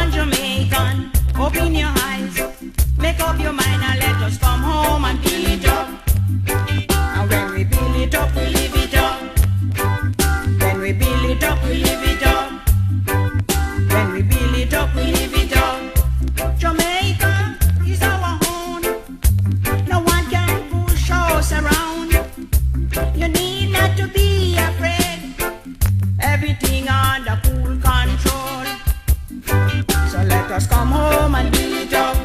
on, Jamaican, open your eyes, make up your mind and let us come home and build it up. And when we build it up, we live it up. When we build it up, we live it up. When we build it up, we live it up. Jamaica is our home. No one can push us around. You need not to be afraid. Everything under cool control. So let us come home and build it up.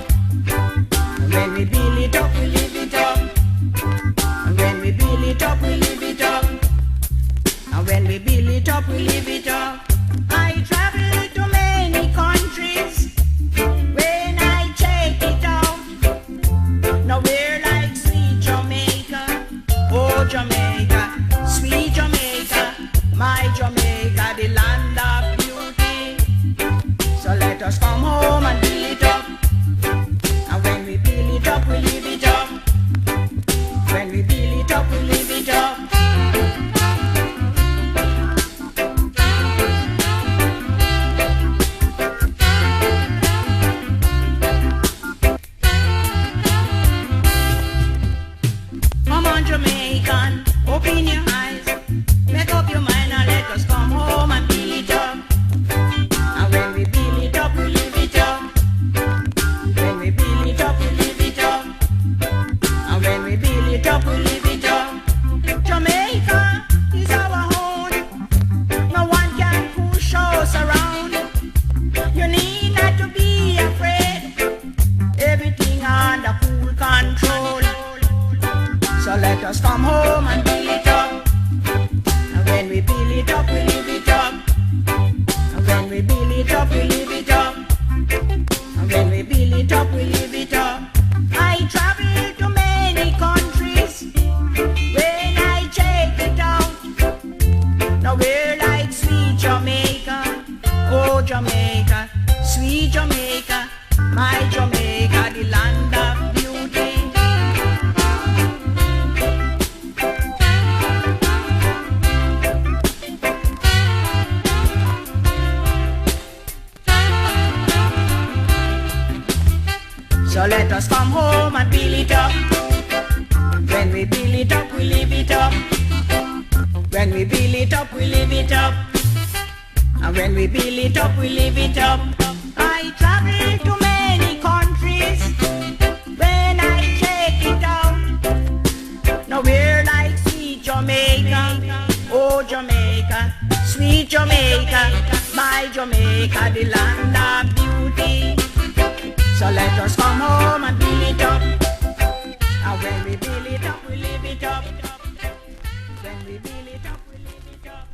And when we build it up, we live it up. And when we build it up, we live it up. And when we build it up, we live it up. I travel to many countries. When I check it out, nowhere like sweet Jamaica. Oh Jamaica, sweet Jamaica, my Jamaica, the land of beauty. So let us come home and build it up. And when we build it up, we live it up. When we build it up, we live it up. Come on, Jamaican, open your eyes, make up your mind and let us come home and build it up. And when we build it up, we live it up. When we build it up, we live it up. And when we build it up, we live it up. Jamaica is our home. No one can push us around. You need not to be afraid. Everything under cool control. So let us come home and build it up. And when we build it up, we live it up. And when we build it up, we live it up. And when we build it up, we live it up. I travel to many countries. When I check it out, nowhere like sweet Jamaica. Oh Jamaica, sweet Jamaica, my Jamaica, the land of beauty. So let us come home and build it up. When we build it up, we live it up. When we build it up, we live it up. And when we build it up, we live it up. I travel to many countries. When I check it out, nowhere like sweet Jamaica. Oh Jamaica, sweet Jamaica, my Jamaica, the land of beauty. So let us come home and build it up. And when we build it up, we live it up. When we build it up, we live it up.